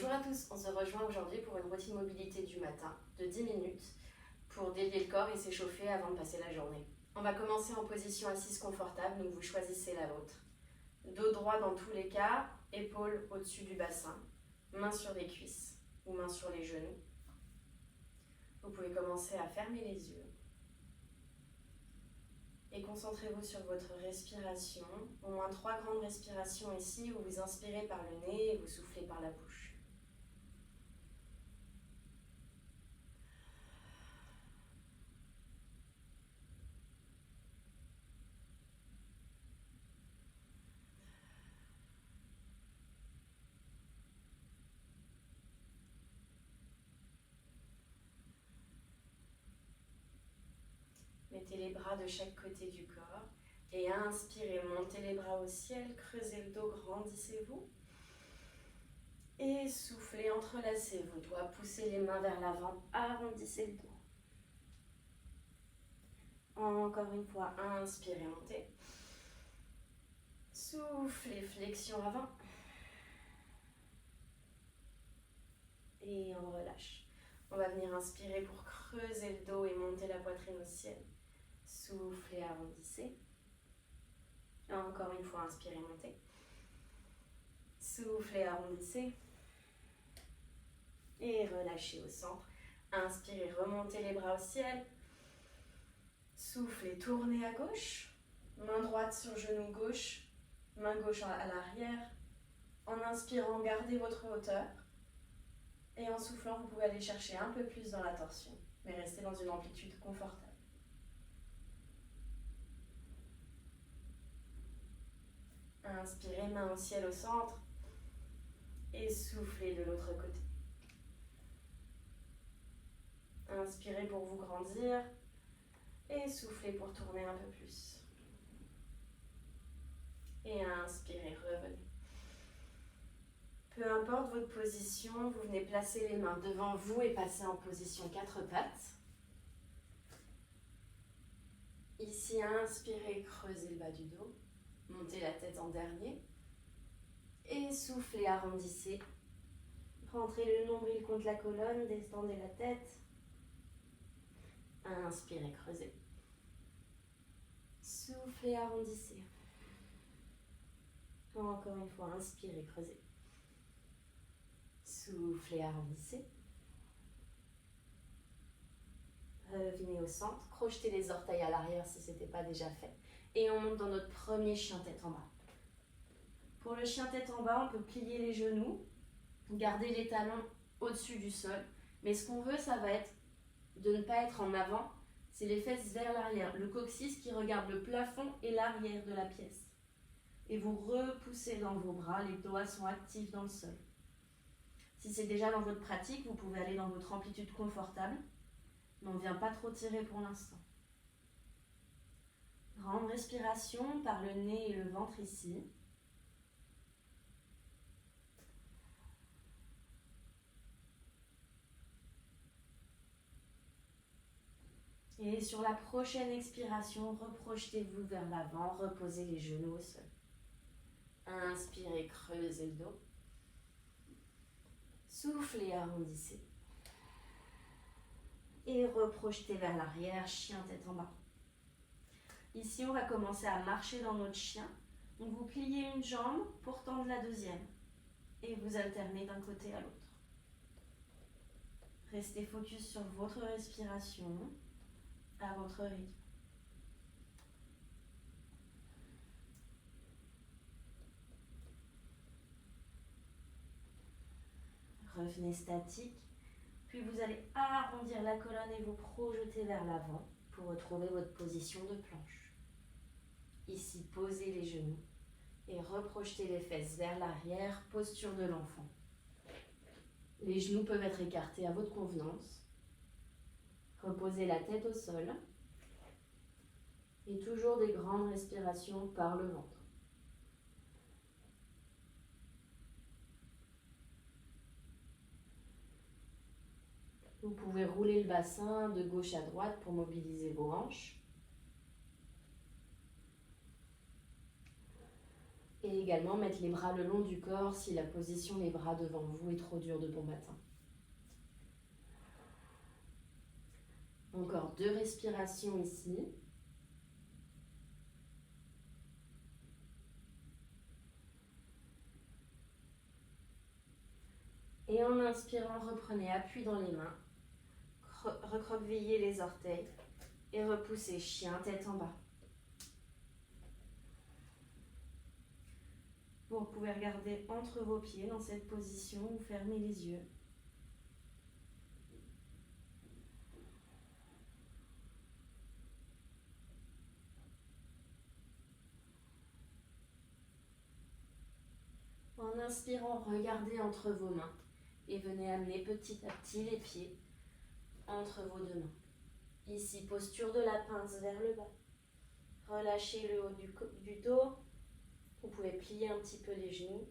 Bonjour à tous, on se rejoint aujourd'hui pour une routine mobilité du matin de 10 minutes pour délier le corps et s'échauffer avant de passer la journée. On va commencer en position assise confortable, donc vous choisissez la vôtre. Dos droit dans tous les cas, épaules au-dessus du bassin, mains sur les cuisses ou mains sur les genoux. Vous pouvez commencer à fermer les yeux et concentrez-vous sur votre respiration. Au moins 3 grandes respirations ici où vous inspirez par le nez et vous soufflez par la bouche. Mettez les bras de chaque côté du corps et inspirez, montez les bras au ciel, creusez le dos, grandissez-vous. Et soufflez, entrelacez vos doigts, poussez les mains vers l'avant, arrondissez le dos. Encore une fois, inspirez, montez. Soufflez, flexion avant. Et on relâche. On va venir inspirer pour creuser le dos et monter la poitrine au ciel. Soufflez, arrondissez. Encore une fois, inspirez, montez. Soufflez, arrondissez. Et relâchez au centre. Inspirez, remontez les bras au ciel. Soufflez, tournez à gauche. Main droite sur genou gauche. Main gauche à l'arrière. En inspirant, gardez votre hauteur. Et en soufflant, vous pouvez aller chercher un peu plus dans la torsion, mais restez dans une amplitude confortable. Inspirez, main au ciel au centre. Et soufflez de l'autre côté. Inspirez pour vous grandir. Et soufflez pour tourner un peu plus. Et inspirez, revenez. Peu importe votre position, vous venez placer les mains devant vous et passer en position 4 pattes. Ici, inspirez, creusez le bas du dos. Montez la tête en dernier. Et soufflez, arrondissez. Rentrez le nombril contre la colonne, descendez la tête. Inspirez, creusez. Soufflez, arrondissez. Encore une fois, inspirez, creusez. Soufflez, arrondissez. Revenez au centre, crochetez les orteils à l'arrière si ce n'était pas déjà fait. Et on monte dans notre premier chien tête en bas. Pour le chien tête en bas, on peut plier les genoux, garder les talons au-dessus du sol. Mais ce qu'on veut, ça va être de ne pas être en avant, c'est les fesses vers l'arrière. Le coccyx qui regarde le plafond et l'arrière de la pièce. Et vous repoussez dans vos bras, les doigts sont actifs dans le sol. Si c'est déjà dans votre pratique, vous pouvez aller dans votre amplitude confortable, mais on ne vient pas trop tirer pour l'instant. Grande respiration par le nez et le ventre ici. Et sur la prochaine expiration, reprojetez-vous vers l'avant, reposez les genoux au sol. Inspirez, creusez le dos. Soufflez, arrondissez. Et reprojetez vers l'arrière, chien tête en bas. Ici, on va commencer à marcher dans notre chien. Donc, vous pliez une jambe pour tendre la deuxième. Et vous alternez d'un côté à l'autre. Restez focus sur votre respiration, à votre rythme. Revenez statique, puis vous allez arrondir la colonne et vous projeter vers l'avant pour retrouver votre position de planche. Ici, posez les genoux et reprojetez les fesses vers l'arrière, posture de l'enfant. Les genoux peuvent être écartés à votre convenance. Reposez la tête au sol et toujours des grandes respirations par le ventre. Vous pouvez rouler le bassin de gauche à droite pour mobiliser vos hanches. Et également mettre les bras le long du corps si la position les bras devant vous est trop dure de bon matin. Encore 2 respirations ici. Et en inspirant, reprenez appui dans les mains. Recroquevillez les orteils et repoussez chien tête en bas. Vous pouvez regarder entre vos pieds dans cette position ou fermer les yeux. En inspirant, regardez entre vos mains et venez amener petit à petit les pieds entre vos 2 mains. Ici, posture de la pince vers le bas. Relâchez le haut du dos. Vous pouvez plier un petit peu les genoux.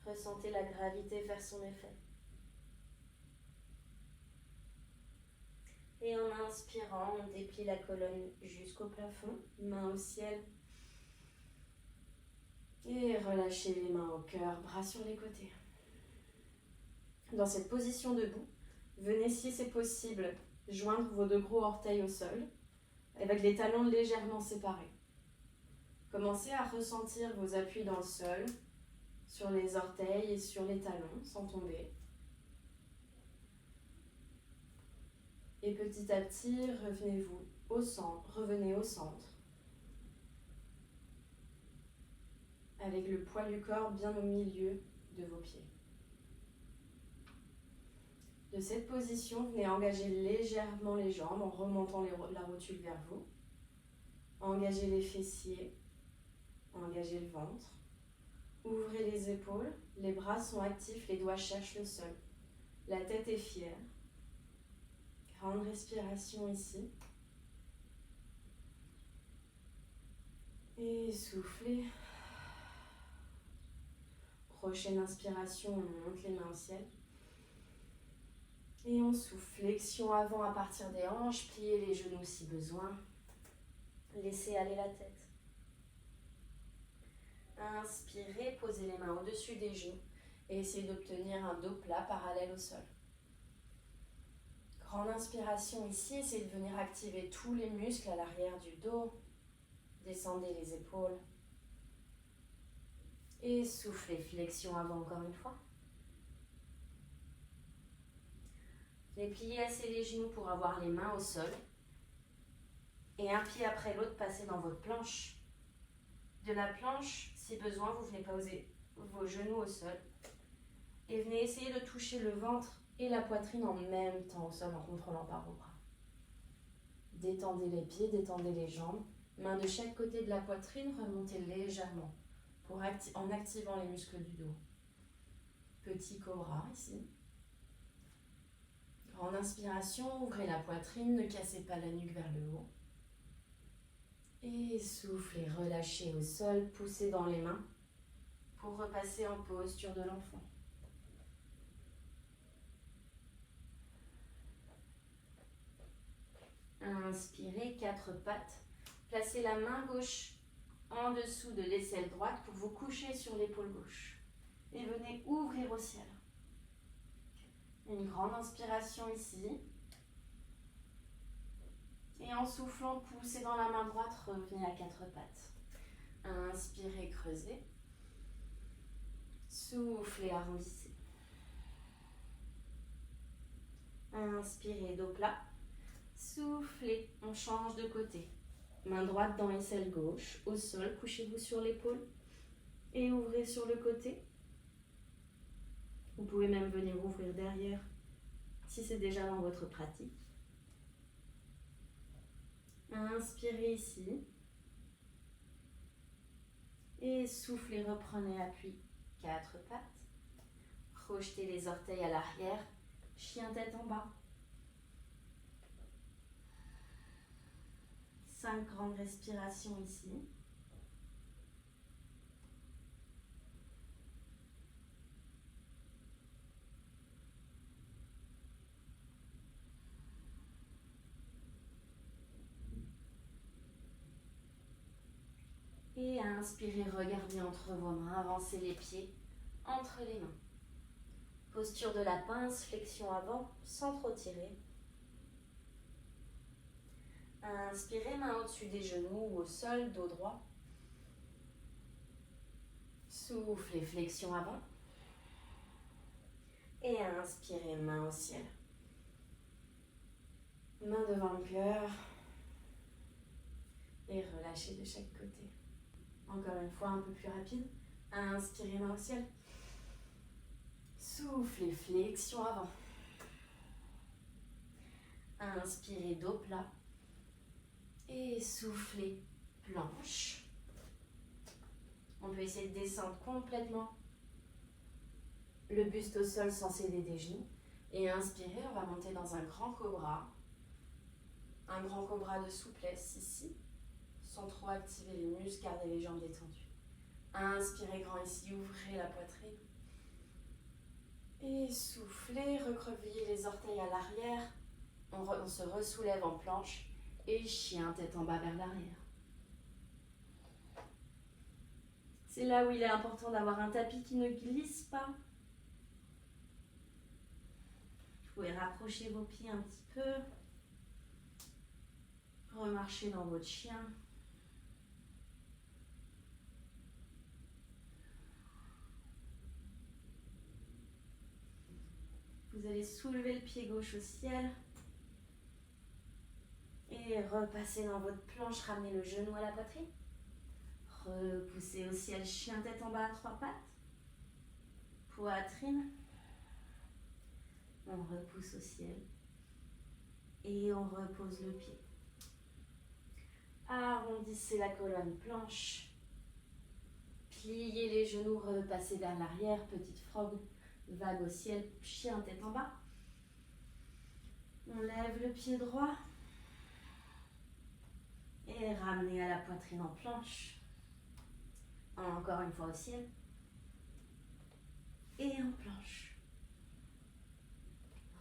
Ressentez la gravité faire son effet. Et en inspirant, on déplie la colonne jusqu'au plafond, main au ciel. Et relâchez les mains au cœur, bras sur les côtés. Dans cette position debout, venez, si c'est possible, joindre vos 2 gros orteils au sol, avec les talons légèrement séparés. Commencez à ressentir vos appuis dans le sol, sur les orteils et sur les talons, sans tomber. Et petit à petit, revenez au centre, avec le poids du corps bien au milieu de vos pieds. De cette position, venez engager légèrement les jambes en remontant la rotule vers vous. Engagez les fessiers, engagez le ventre. Ouvrez les épaules, les bras sont actifs, les doigts cherchent le sol. La tête est fière. Grande respiration ici. Et soufflez. Prochaine inspiration, on monte les mains au ciel. Et on souffle. Flexion avant à partir des hanches. Pliez les genoux si besoin. Laissez aller la tête. Inspirez, posez les mains au-dessus des genoux et essayez d'obtenir un dos plat parallèle au sol. Grande inspiration ici, essayez de venir activer tous les muscles à l'arrière du dos. Descendez les épaules. Et soufflez, flexion avant encore une fois. Venez plier assez les genoux pour avoir les mains au sol. Et un pied après l'autre, passez dans votre planche. De la planche, si besoin, vous venez poser vos genoux au sol. Et venez essayer de toucher le ventre et la poitrine en même temps au sol en contrôlant par vos bras. Détendez les pieds, détendez les jambes. Main de chaque côté de la poitrine, remontez légèrement en activant les muscles du dos. Petit cobra ici. Grande inspiration, ouvrez la poitrine, ne cassez pas la nuque vers le haut. Et soufflez, relâchez au sol, poussez dans les mains pour repasser en posture de l'enfant. Inspirez, 4 pattes. Placez la main gauche en dessous de l'aisselle droite pour vous coucher sur l'épaule gauche. Et venez ouvrir au ciel. Une grande inspiration ici. Et en soufflant, poussez dans la main droite, revenez à 4 pattes. Inspirez, creusez. Soufflez, arrondissez. Inspirez, dos plat. Soufflez, on change de côté. Main droite dans l'aisselle gauche. Au sol, couchez-vous sur l'épaule. Et ouvrez sur le côté. Vous pouvez même venir ouvrir derrière si c'est déjà dans votre pratique. Inspirez ici. Et soufflez, reprenez appui. 4 pattes. Projetez les orteils à l'arrière. Chien tête en bas. 5 grandes respirations ici. Inspirez, regardez entre vos mains, avancez les pieds entre les mains. Posture de la pince, flexion avant, sans trop tirer. Inspirez, main au-dessus des genoux ou au sol, dos droit. Soufflez, flexion avant. Et inspirez, main au ciel. Main devant le cœur. Et relâchez de chaque côté. Encore une fois, un peu plus rapide. Inspirez, main au ciel. Soufflez, flexion avant. Inspirez, dos plat. Et soufflez, planche. On peut essayer de descendre complètement le buste au sol sans céder des genoux. Et inspirez, on va monter dans un grand cobra. Un grand cobra de souplesse ici, sans trop activer les muscles, gardez les jambes détendues. Inspirez grand ici, ouvrez la poitrine. Et soufflez, recroquevillez les orteils à l'arrière. On se ressoulève en planche et chien tête en bas vers l'arrière. C'est là où il est important d'avoir un tapis qui ne glisse pas. Vous pouvez rapprocher vos pieds un petit peu. Remarchez dans votre chien. Vous allez soulever le pied gauche au ciel. Et repasser dans votre planche, ramenez le genou à la poitrine. Repoussez au ciel, chien tête en bas à 3 pattes. Poitrine. On repousse au ciel. Et on repose le pied. Arrondissez la colonne planche. Pliez les genoux, repassez vers l'arrière. Petite frog, vague au ciel, chien tête en bas. On lève le pied droit. Et ramenez à la poitrine en planche. Encore une fois au ciel. Et en planche.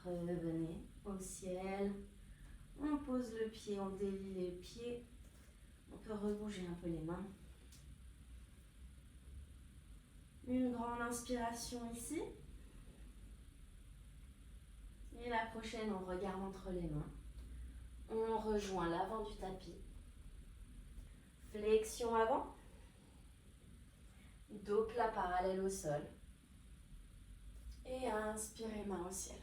Revenez au ciel. On pose le pied, on délie les pieds. On peut rebouger un peu les mains. Une grande inspiration ici. Et la prochaine, on regarde entre les mains. On rejoint l'avant du tapis. Flexion avant. Dos plat parallèle au sol. Et inspirez, main au ciel.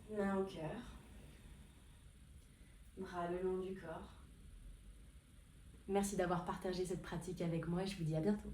Main au cœur. Bras le long du corps. Merci d'avoir partagé cette pratique avec moi et je vous dis à bientôt.